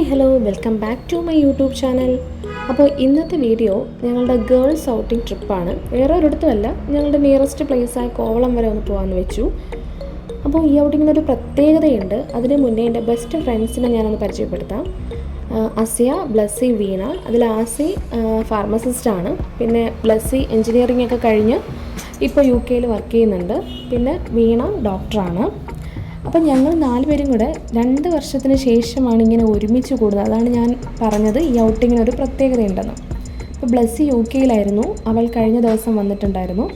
Hello welcome back to my YouTube channel. അപ്പോൾ ഇന്നത്തെ video ഞങ്ങളുടെ ഗേൾസ് ഔട്ടിംഗ് ട്രിപ്പാണ്. വേറെ ഒരിടത്തുമല്ല, ഞങ്ങളുടെ നിയറസ്റ്റ് പ്ലേസായ കോവളം വരെ ഒന്ന് പോകാമെന്ന് വെച്ചു. അപ്പോൾ ഈ ഔട്ടിങ്ങിനൊരു പ്രത്യേകതയുണ്ട്. അതിന് മുന്നേ എൻ്റെ ബെസ്റ്റ് ഫ്രണ്ട്സിനെ ഞാനൊന്ന് പരിചയപ്പെടുത്താം. അസിയ, ബ്ലസ്സി, വീണ. അതിൽ ആസി ഫാർമസിസ്റ്റാണ്. പിന്നെ ബ്ലസ്സി എൻജിനീയറിംഗ് ഒക്കെ കഴിഞ്ഞ് ഇപ്പോൾ UK വർക്ക് ചെയ്യുന്നുണ്ട്. പിന്നെ വീണ ഡോക്ടറാണ്. അപ്പം ഞങ്ങൾ 4 പേരും കൂടെ 2 വർഷത്തിന് ശേഷമാണ് ഇങ്ങനെ ഒരുമിച്ച് കൂടുന്നത്. അതാണ് ഞാൻ പറഞ്ഞത് ഈ ഔട്ടിങ്ങിനൊരു പ്രത്യേകതയുണ്ടെന്ന്. ഇപ്പോൾ ബ്ലസ്സി UK അവൾ കഴിഞ്ഞ ദിവസം വന്നിട്ടുണ്ടായിരുന്നു.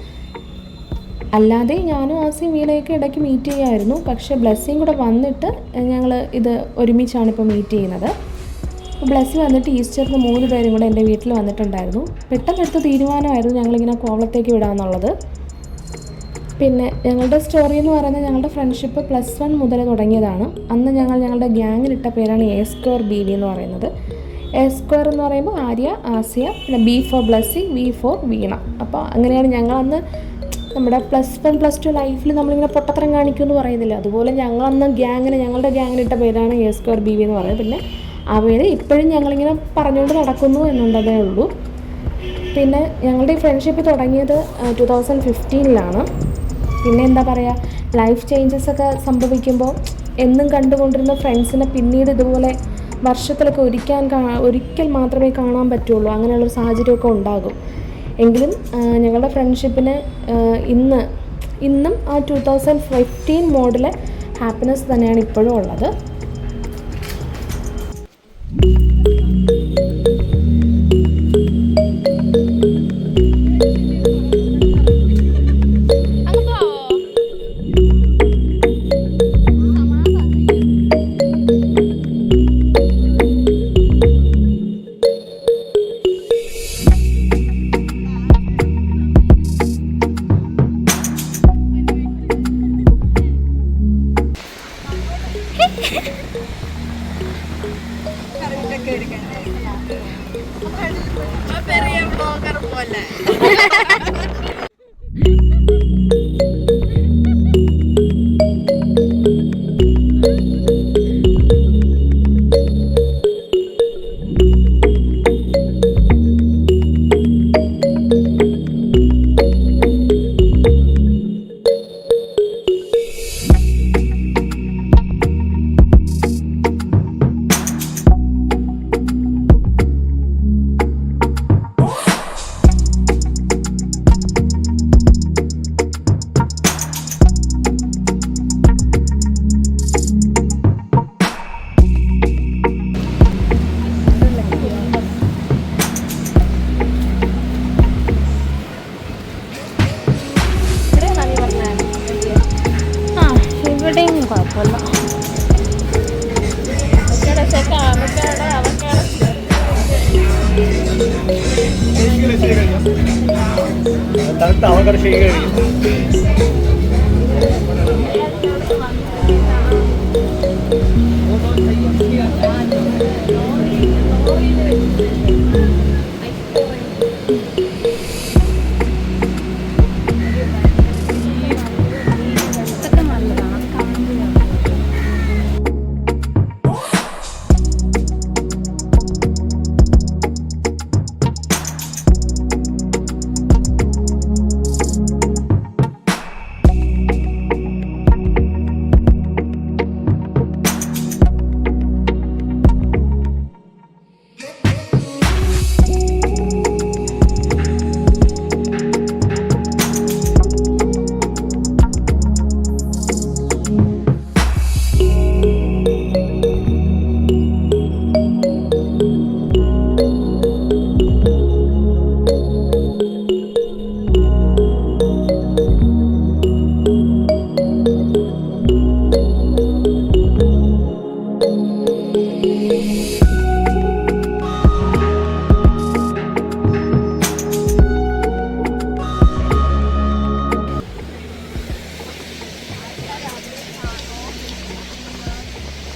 അല്ലാതെ ഞാനും ആസിയും വീണയൊക്കെ ഇടയ്ക്ക് മീറ്റ് ചെയ്യുമായിരുന്നു. പക്ഷേ ബ്ലസ്സിയും കൂടെ വന്നിട്ട് ഞങ്ങൾ ഇത് ഒരുമിച്ചാണ് ഇപ്പോൾ മീറ്റ് ചെയ്യുന്നത്. അപ്പോൾ ബ്ലസ്സി വന്നിട്ട് ഈസ്റ്ററിന് 3 പേരും കൂടെ എൻ്റെ വീട്ടിൽ വന്നിട്ടുണ്ടായിരുന്നു. പെട്ടെന്നെടുത്ത തീരുമാനമായിരുന്നു ഞങ്ങളിങ്ങനെ കോവളത്തേക്ക് വിടാമെന്നുള്ളത്. പിന്നെ ഞങ്ങളുടെ സ്റ്റോറി എന്ന് പറയുന്നത് ഞങ്ങളുടെ ഫ്രണ്ട്ഷിപ്പ് +1 മുതൽ തുടങ്ങിയതാണ്. അന്ന് ഞങ്ങളുടെ ഗ്യാങ്ങിലിട്ട പേരാണ് A² BB എന്ന് പറയുന്നത്. A² എന്ന് പറയുമ്പോൾ ആര്യ, ആസിയ, പിന്നെ B for Blessy, V for വീണ. അപ്പോൾ അങ്ങനെയാണ് ഞങ്ങളന്ന് നമ്മുടെ +1 +2 ലൈഫിൽ നമ്മളിങ്ങനെ പൊട്ടത്തരം കാണിക്കുമെന്ന് പറയുന്നില്ല, അതുപോലെ ഞങ്ങളുടെ ഗ്യാങ്ങിലിട്ട പേരാണ് A² BB എന്ന് പറയുന്നത്. പിന്നെ ആ പേര് ഇപ്പോഴും ഞങ്ങളിങ്ങനെ പറഞ്ഞുകൊണ്ട് നടക്കുന്നു എന്നുള്ളതേ ഉള്ളൂ. പിന്നെ ഞങ്ങളുടെ ഈ ഫ്രണ്ട്ഷിപ്പ് തുടങ്ങിയത് 2015 പിന്നെ എന്താ പറയുക, ലൈഫ് ചേഞ്ചസ് ഒക്കെ സംഭവിക്കുമ്പോൾ എന്നും കണ്ടുകൊണ്ടിരുന്ന ഫ്രണ്ട്സിനെ പിന്നീട് ഇതുപോലെ വർഷത്തിലൊക്കെ ഒരിക്കൽ മാത്രമേ കാണാൻ പറ്റുള്ളൂ. അങ്ങനെയുള്ളൊരു സാഹചര്യമൊക്കെ ഉണ്ടാകും. എങ്കിലും ഞങ്ങളുടെ ഫ്രണ്ട്ഷിപ്പിന് ഇന്നും ആ 2015 മോഡിലെ ഹാപ്പിനെസ് തന്നെയാണ് ഇപ്പോഴും ഉള്ളത്. കുഴപ്പമില്ല.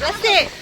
Let's see.